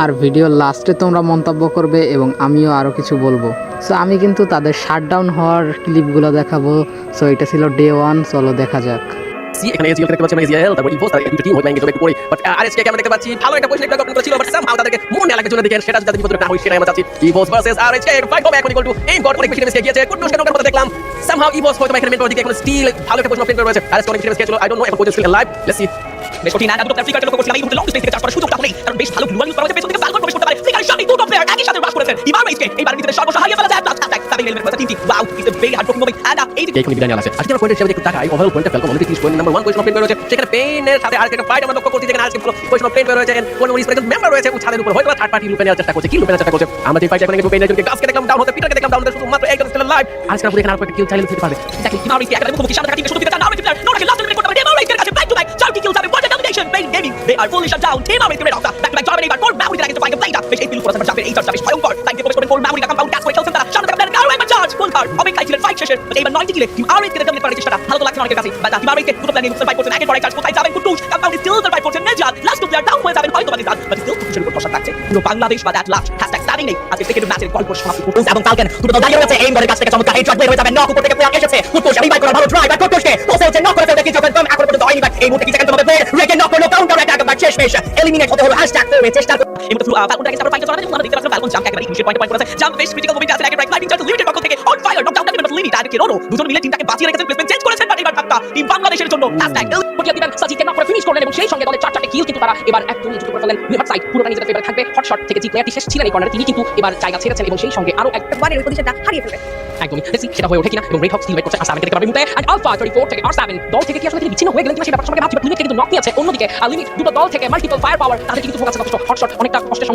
আর ভিডিওর লাস্টে তোমরা মন্তব্য করবে এবং আমিও আরও কিছু বলবো। সো আমি কিন্তু তাদের শাটডাউন হওয়ার ক্লিপগুলো দেখাবো। সো এটা ছিল ডে 1, চলো দেখা যাক। এখানে এজিএল দেখতে পাচ্ছি, এজিএল তারপর ইভোস, তার দুটো টিম হয়ে গেছে একটু পরে। বাট আরএসকে আমরা দেখতে পাচ্ছি ভালো একটা পজিশন একটা গঠন করেছিল, বাট সামহাউ তাদেরকে মন না লাগার জন্য দেখেন সেটা যাতে বিপদের না হয় সেটাই আমরা চাচ্ছি। ইভোস ভার্সেস আরএসকে ফাইট হবে এখন ইকুয়াল টু এই গড অনেক বেশি ড্যামেজ গিয়েছে। কুটুস কেন কথা দেখলাম সামহাউ ইভোস হয়তো এখানে মেন্টর দিকে এখন স্টিল ভালো একটা পজিশন পেন করে রয়েছে। আরএসকে অনেক বেশি ড্যামেজ গিয়েছিল, আই ডোন্ট নো এখন position still live. Let's see বেশ কঠিন দুটো প্লেয়ার ফ্লিকার লক্ষ্য করছিলাম, এই মুহূর্তে লং স্পেস থেকে চার্জ করার সুযোগটা নেই, কারণ বেশ ভালো গ্লুয়াল ইউজ করা হয়েছে, পেছন থেকে ফালকন প্রবেশ করতে পারে। ফ্লিকারের সামনে দুটো প্লেয়ার একই সাথে রাশ করেছেন। ইভার মেইসকে এইবার নিজেদের সর্বস্ব হারিয়ে ফেলা যায়। প্লাস অ্যাটাক সাবিং এলিমেন্ট করেছে টিমটি। Wow, it's a very hard breaking movement and এই যে এখন বিদায় নিয়ে আসে। আজকে আমরা পয়েন্টের হিসেবে একটু তাকাই, ওভারঅল পয়েন্টে Falcon already 30 point, number 1 position of Pen রয়েছে। সেখানে পেনের সাথে আর একটা ফাইট আমরা লক্ষ্য করছি, যেখানে আজকে পুরো পজিশন অফ পেন রয়েছে। কোন মরিস প্রেজেন্ট মেম্বার রয়েছে ছাদের উপর, হয়তো থার্ড পার্টি লুপে নেওয়ার চেষ্টা করছে, কি লুপে নেওয়ার চেষ্টা করছে। আমরা যে ফাইট এখন একটু পেনের জন্য গাসকে দেখলাম ডাউন হতে, পিটারকে দেখলাম ডাউন হতে, শুধু মাত্র একজন স্টিল লাইভ। আজকে আমরা এখানে আর একটা কিল চাইলে ফিরে পারবে। দেখি কি মারিস একাডেমি মুখোমুখি সামনে থাকা টিমকে শুধু দিতে চান না, আমরা প্লেয়ার নোটাকে লাস্ট মিনিট করতে পারে। ডেমারাইসের কাছে ব্যাক টু ব্যাক 4টি কিল যাবে। What a domination paiN Gaming, they are fully shut down. ডেমারাইস রেড off the back to back যাবে। এবার কোল মাউরি থেকে ফাইট প্লেটা বেশ এই কিল পুরো সামনে যাবে। এই চার্জ বেশ ভয়ঙ্কর। টাইম দিয়ে প্রবেশ করে কোল মাউরি কম্পাউন্ড কাজ করে খেলছেন তারা। সামনে থেকে প্লেয়ার আরো একবার চার্জ ফুল কার্ড অপেক্ষায় ছিলেন ফাইট শেষে। এবার 9টি কিলে টিম আরএস কে ডমিনেট করার চেষ্টাটা ভালো তো লাগছে অনেকের কাছে। বাট ডেমারাইসকে দুটো প্লেয়ার নিয়ে ফাইট করছেন, একের পর এক চার্জ কোথায় যাবেন কুটুস কম্পাউন্ড স্টিল ফাইট করছেন Nejad. Last two player down হয়ে যাবেন হয়তো বাকি বাট স্টিল কুটুসের উপর বসা থাকছে পুরো বাংলাদেশ। বাট অ্যাট লাস্ট #স্টাবিং নেই আজকে সেকেন্ড ম্যাচের গল্প সমাপ্তি। কুটুস এবং ফালকন দুটো দল দাঁড়িয়ে রয়েছে। এইম করে কাছ থেকে চমৎকার হেডশট বের হয়ে যাবে। নক উপর থেকে প্লেয়ার এসেছে। কুটুস রিভাইভ করার ভালো ট্রাই, বাট কুটুসকে পোসেলছে নক করে ফেলতে কিছু কনফার্ম এখন পর্যন্ত হয়নি। বাট এই মুহূর্তে কি সেকেন্ড তোমাদের প্লেয়ার রেকে নক করলো, কাউন্টার অ্যাটাক বাট শেষ মেশ এলিমিনেট হতে হলো। #করবে চেষ্টা এই মুহূর্তে ফালকন টাকে সাপোর্ট ফাইট চলাবে। আমরা দেখতে পাচ্ছি ফালকন জাম্প একেবারে ইনিশিয়েট পয়েন্ট করেছে। জাম্প বেশ ক্রিটিক্যাল মুভমেন্ট আছে। একেবারে লাইটিং চার্জ লিমিটেড পক্ষ থেকে অন ফায়ার নক ডাউন টাকে বাট লিমিট আর কেরোনো দুজন মিলে টিমটাকে বাঁচিয়ে রেখেছেন। প্লেসমেন্ট চেঞ্জ করেছেন, বাট এবার ধাক্কা টিম বাংলাদেশের জন্য পটিয়া দিবেন। সাজিকে নক করে ফিনিশ করলেন এবং সেই সঙ্গে দলে 4টি কিল কিন্তু তারা এবার একদমই যুক্ত করে ফেলেন। লিভার সাইড পুরোটা নিজেদের ফেভারে থাকবে। হট শট থেকে যে প্লেয়ারটি শেষ ছিলেন এই কর্নারে তিনি কিন্তু এবার জায়গা ছেড়েছেন এবং সেই সঙ্গে আরো একবারের ওই পজিশনটা হারিয়ে ফেলবে। একদমই দেখি সেটা হয়ে ওঠে কিনা। এবং রেড হক স্টিল ওয়েট করছে আর7 দেখতে পারবে মুহূর্তে। আর আলফা 34 থেকে আর7 দল থেকে কি আসলে তিনি বিচ্ছিন্ন হয়ে গেলেন কিনা সেটা ব্যাপারটা ভাবছি। বাট লিমিট কিন্তু নক নিয়েছে। অন্যদিকে লিমিট দুটো দল থেকে মাল্টিপল ফায়ার পাওয়ার তাদের কিন্তু ফোকাস কষ্ট। হট শট অনেকটা কষ্টের